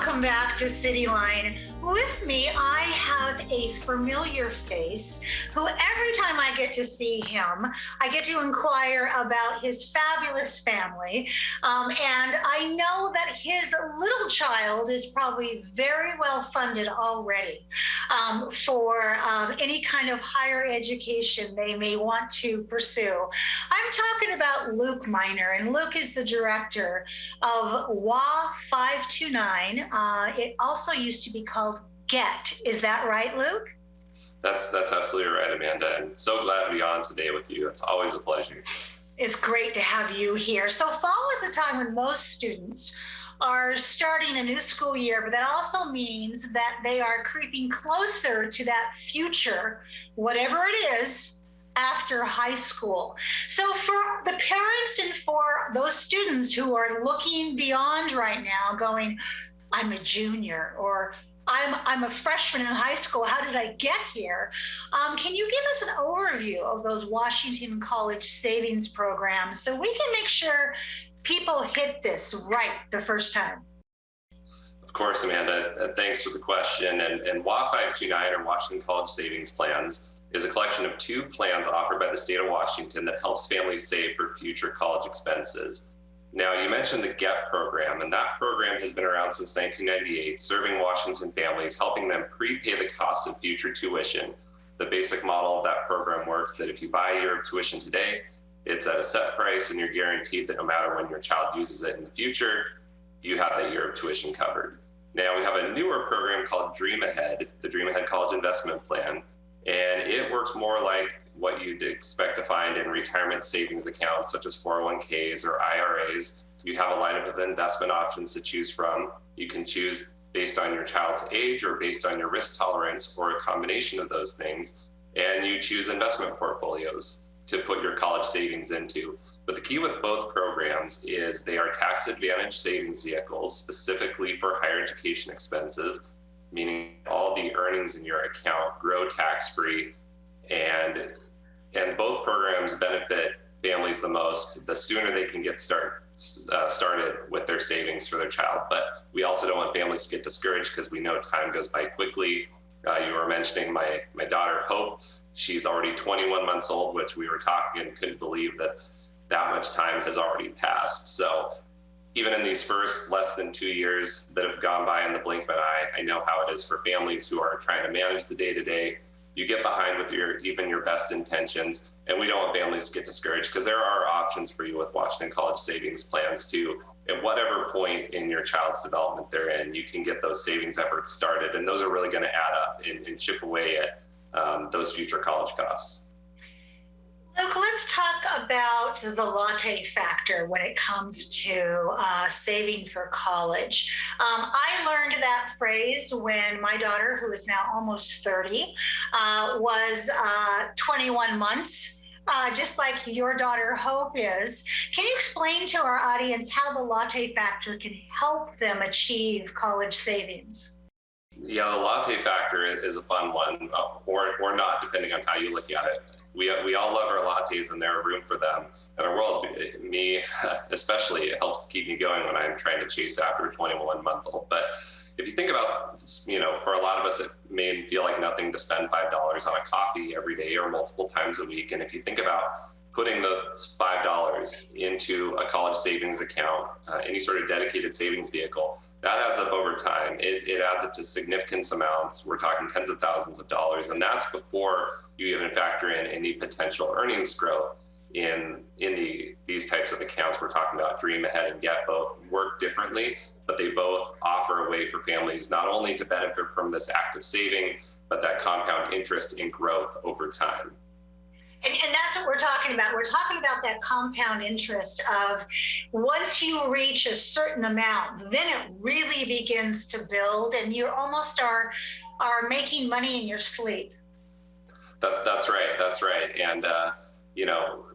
Welcome back to Cityline. With me, I have a familiar face who every time I get to see him, I get to inquire about his fabulous family. And I know that his little child is probably very well funded already for any kind of higher education they may want to pursue. I'm talking about Luke Miner, and Luke is the director of WA529. It also used to be called GET. Is that right, Luke? That's absolutely right, Amanda. And so glad to be on today with you. It's always a pleasure. It's great to have you here. So fall is a time when most students are starting a new school year, but that also means that they are creeping closer to that future, whatever it is, after high school. So for the parents and for those students who are looking beyond right now, going, I'm a junior, or I'm a freshman in high school, how did I get here? Can you give us an overview of those Washington College savings programs so we can make sure people hit this right the first time? Of course, Amanda. Thanks for the question. And WA529, or Washington College Savings Plans, is a collection of two plans offered by the state of Washington that helps families save for future college expenses. Now, you mentioned the GET program, and that program has been around since 1998, serving Washington families, helping them prepay the cost of future tuition. The basic model of that program works that if you buy a year of tuition today, it's at a set price, and you're guaranteed that no matter when your child uses it in the future, you have that year of tuition covered. Now, we have a newer program called Dream Ahead, the Dream Ahead College Investment Plan, and it works more like what you'd expect to find in retirement savings accounts, such as 401ks or IRAs. You have a lineup of investment options to choose from. You can choose based on your child's age or based on your risk tolerance, or a combination of those things. And you choose investment portfolios to put your college savings into. But the key with both programs is they are tax-advantaged savings vehicles specifically for higher education expenses, meaning all the earnings in your account grow tax-free, and both programs benefit families the most the sooner they can get started with their savings for their child. But we also don't want families to get discouraged, because we know time goes by quickly. You were mentioning my daughter, Hope. She's already 21 months old, which we were talking and couldn't believe that much time has already passed. So even in these first less than 2 years that have gone by in the blink of an eye, I know how it is for families who are trying to manage the day-to-day. You get behind with even your best intentions, and we don't want families to get discouraged, because there are options for you with Washington College Savings Plans too. At whatever point in your child's development they're in, you can get those savings efforts started, and those are really going to add up and chip away at those future college costs. Luke, let's talk about the latte factor when it comes to saving for college. I learned that phrase when my daughter, who is now almost 30, was 21 months, just like your daughter Hope is. Can you explain to our audience how the latte factor can help them achieve college savings? Yeah, the latte factor is a fun one, or not, depending on how you look at it. We all love our lattes, and there are room for them in our world. Me especially, it helps keep me going when I'm trying to chase after a 21-month-old. But if you think about, for a lot of us, it may feel like nothing to spend $5 on a coffee every day or multiple times a week. And if you think about putting those $5 into a college savings account, any sort of dedicated savings vehicle, that adds up over time. It adds up to significant amounts. We're talking tens of thousands of dollars, and that's before you even factor in any potential earnings growth in these types of accounts. We're talking about Dream Ahead and GET. Both work differently, but they both offer a way for families not only to benefit from this active saving, but that compound interest in growth over time. And that's what we're talking about. We're talking about that compound interest of once you reach a certain amount, then it really begins to build, and you almost are making money in your sleep. That's right. And,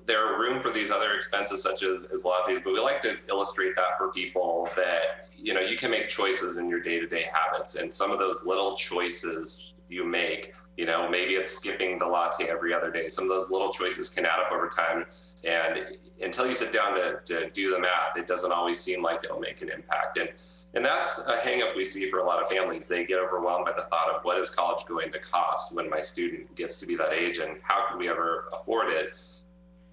there are room for these other expenses such as lattes, but we like to illustrate that for people that, you can make choices in your day-to-day habits. And some of those little choices you make. Maybe it's skipping the latte every other day. Some of those little choices can add up over time. And until you sit down to do the math, it doesn't always seem like it'll make an impact. And that's a hang up we see for a lot of families. They get overwhelmed by the thought of what is college going to cost when my student gets to be that age, and how can we ever afford it?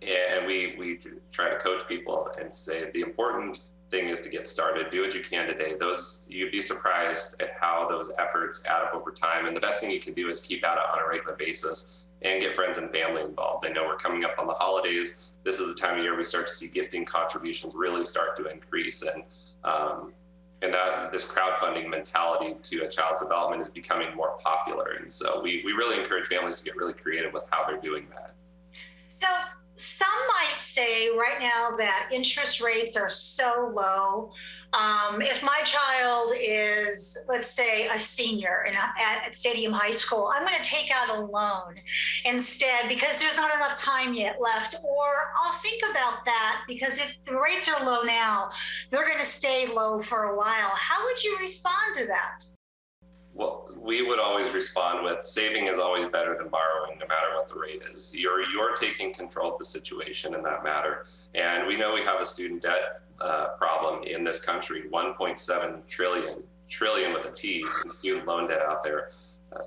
And we try to coach people and say the important thing is to get started. Do what you can today. You'd be surprised at how those efforts add up over time. And the best thing you can do is keep at it on a regular basis and get friends and family involved. I know we're coming up on the holidays. This is the time of year we start to see gifting contributions really start to increase. And that this crowdfunding mentality to a child's development is becoming more popular. And so we really encourage families to get really creative with how they're doing that. So some might say right now that interest rates are so low. If my child is, let's say, a senior at Stadium High School, I'm going to take out a loan instead because there's not enough time yet left. Or I'll think about that because if the rates are low now, they're going to stay low for a while. How would you respond to that? Well, we would always respond with saving is always better than borrowing, no matter what the rate is. You're taking control of the situation in that matter. And we know we have a student debt problem in this country, 1.7 trillion with a T in student loan debt out there.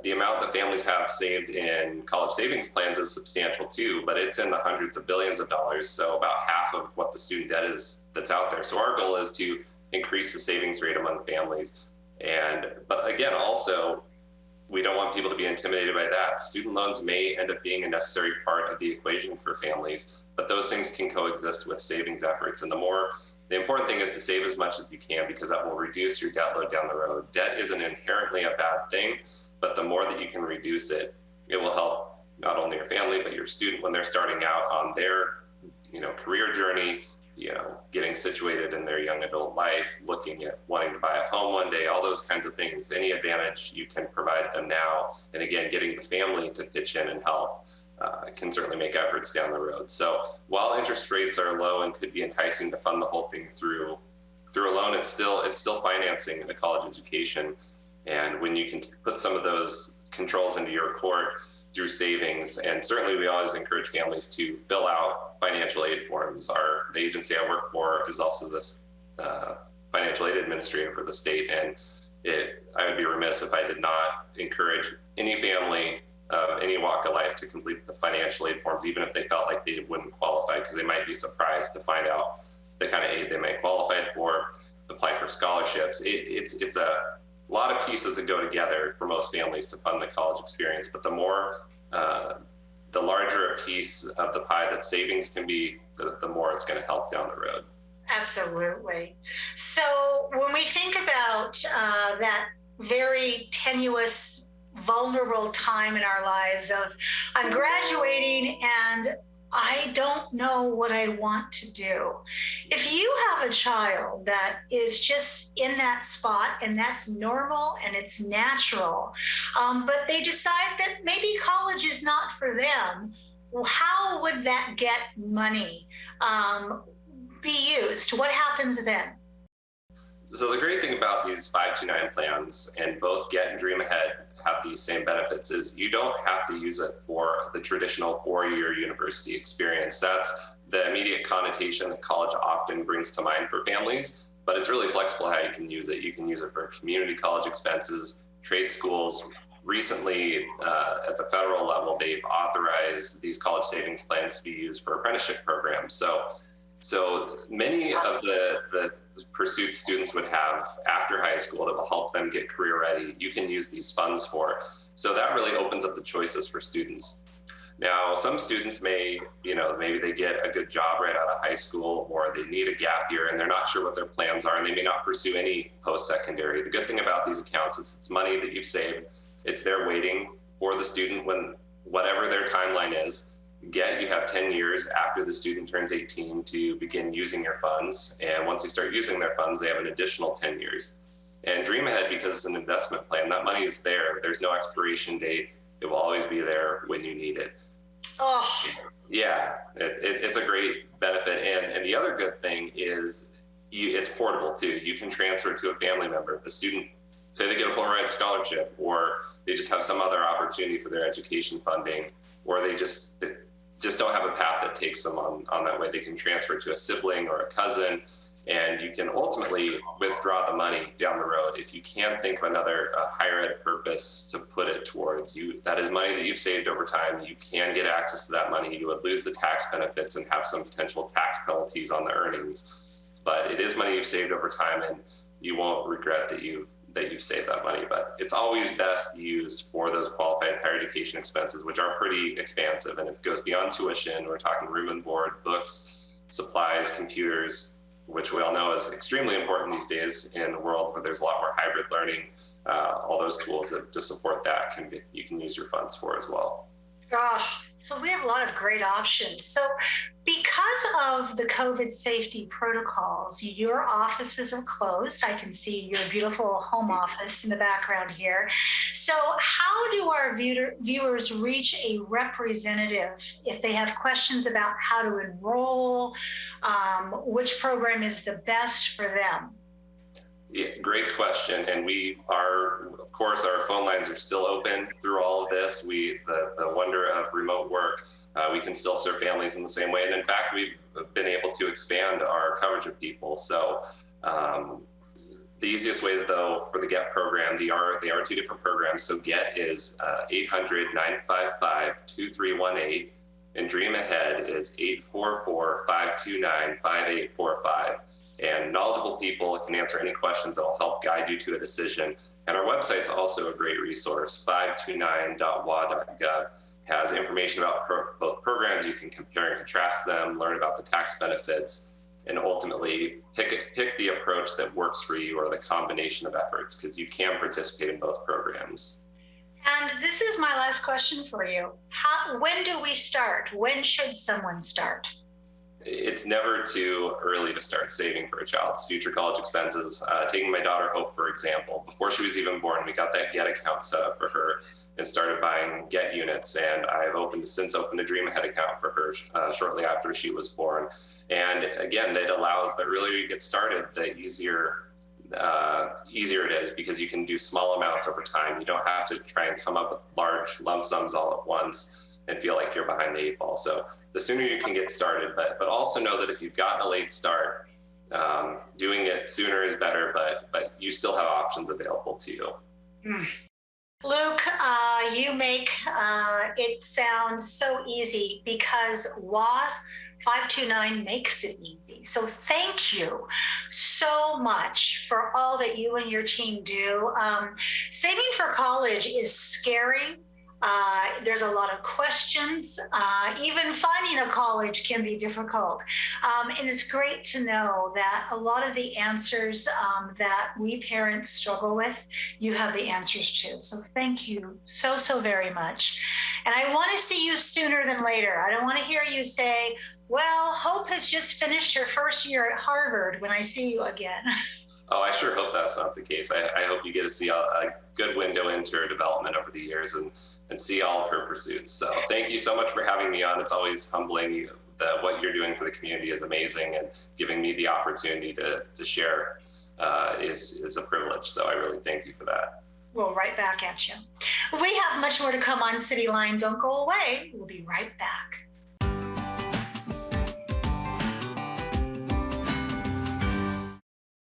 The amount that families have saved in college savings plans is substantial too, but it's in the hundreds of billions of dollars. So about half of what the student debt is that's out there. So our goal is to increase the savings rate among families. But again, also, we don't want people to be intimidated by that. Student loans may end up being a necessary part of the equation for families, but those things can coexist with savings efforts. And the important thing is to save as much as you can, because that will reduce your debt load down the road. Debt isn't inherently a bad thing, but the more that you can reduce it, it will help not only your family, but your student when they're starting out on their, career journey, getting situated in their young adult life, looking at wanting to buy a home one day, all those kinds of things. Any advantage you can provide them now, and again, getting the family to pitch in and help can certainly make efforts down the road. So while interest rates are low and could be enticing to fund the whole thing through a loan, it's still financing a college education. And when you can put some of those controls into your court through savings, and certainly we always encourage families to fill out financial aid forms. The agency I work for is also this financial aid administrator for the state, and I would be remiss if I did not encourage any family of any walk of life to complete the financial aid forms, even if they felt like they wouldn't qualify, because they might be surprised to find out the kind of aid they might qualify for, apply for scholarships. It's a lot of pieces that go together for most families to fund the college experience, but the larger a piece of the pie that savings can be, the more it's going to help down the road. Absolutely. So when we think about that very tenuous, vulnerable time in our lives of I'm graduating and I don't know what I want to do. If you have a child that is just in that spot, and that's normal and it's natural, but they decide that maybe college is not for them, how would that get money be used? What happens then? So the great thing about these 529 plans, and both Get and Dream Ahead have these same benefits, is you don't have to use it for the traditional 4-year university experience. That's the immediate connotation that college often brings to mind for families, but it's really flexible how you can use it. You can use it for community college expenses, trade schools. Recently, at the federal level, they've authorized these college savings plans to be used for apprenticeship programs. So many of the pursuits students would have after high school that will help them get career ready, you can use these funds for. So that really opens up the choices for students. Now, some students may, maybe they get a good job right out of high school, or they need a gap year and they're not sure what their plans are, and they may not pursue any post-secondary. The good thing about these accounts is it's money that you've saved. It's there waiting for the student when whatever their timeline is. You have 10 years after the student turns 18 to begin using your funds. And once they start using their funds, they have an additional 10 years. And Dream Ahead, because it's an investment plan, that money is there. There's no expiration date. It will always be there when you need it. Oh, yeah, it's a great benefit. And the other good thing is it's portable too. You can transfer it to a family member. If a student say they get a full ride scholarship, or they just have some other opportunity for their education funding, or they just don't have a path that takes them on that way. They can transfer to a sibling or a cousin, and you can ultimately withdraw the money down the road. If you can think of another higher ed purpose to put it towards, that is money that you've saved over time. You can get access to that money. You would lose the tax benefits and have some potential tax penalties on the earnings, but it is money you've saved over time, and you won't regret that you've saved that money. But it's always best used for those qualified higher education expenses, which are pretty expansive, and it goes beyond tuition. We're talking room and board, books, supplies, computers, which we all know is extremely important these days in a world where there's a lot more hybrid learning. All those tools that to support that you can use your funds for as well. Oh, so we have a lot of great options. So because of the COVID safety protocols, your offices are closed. I can see your beautiful home office in the background here. So how do our viewers reach a representative if they have questions about how to enroll, which program is the best for them? Yeah, great question. And of course, our phone lines are still open through all of this. The wonder of remote work, we can still serve families in the same way. And in fact, we've been able to expand our coverage of people. So the easiest way though for the GET program, they are two different programs. So GET is 800-955-2318 and Dream Ahead is 844-529-5845. And knowledgeable people can answer any questions that will help guide you to a decision. And our website's also a great resource. 529.wa.gov has information about both programs. You can compare and contrast them, learn about the tax benefits, and ultimately pick the approach that works for you or the combination of efforts, because you can participate in both programs. And this is my last question for you. When do we start? When should someone start? It's never too early to start saving for a child's future college expenses. Taking my daughter Hope, for example, before she was even born, we got that GET account set up for her and started buying GET units. And I've since opened a Dream Ahead account for her shortly after she was born. And again, the earlier you get started, the easier it is, because you can do small amounts over time. You don't have to try and come up with large lump sums all at once and feel like you're behind the eight ball. So the sooner you can get started, but also know that if you've gotten a late start, doing it sooner is better, but you still have options available to you. Luke, you make it sound so easy, because WA529 makes it easy. So thank you so much for all that you and your team do. Saving for college is scary. There's a lot of questions. Even finding a college can be difficult. And it's great to know that a lot of the answers that we parents struggle with, you have the answers to. So thank you so very much. And I want to see you sooner than later. I don't want to hear you say, well, Hope has just finished her first year at Harvard, when I see you again. Oh, I sure hope that's not the case. I hope you get to see a good window into her development over the years and see all of her pursuits. So thank you so much for having me on. It's always humbling. What you're doing for the community is amazing, and giving me the opportunity to share is a privilege. So I really thank you for that. Well, right back at you. We have much more to come on Cityline. Don't go away. We'll be right back.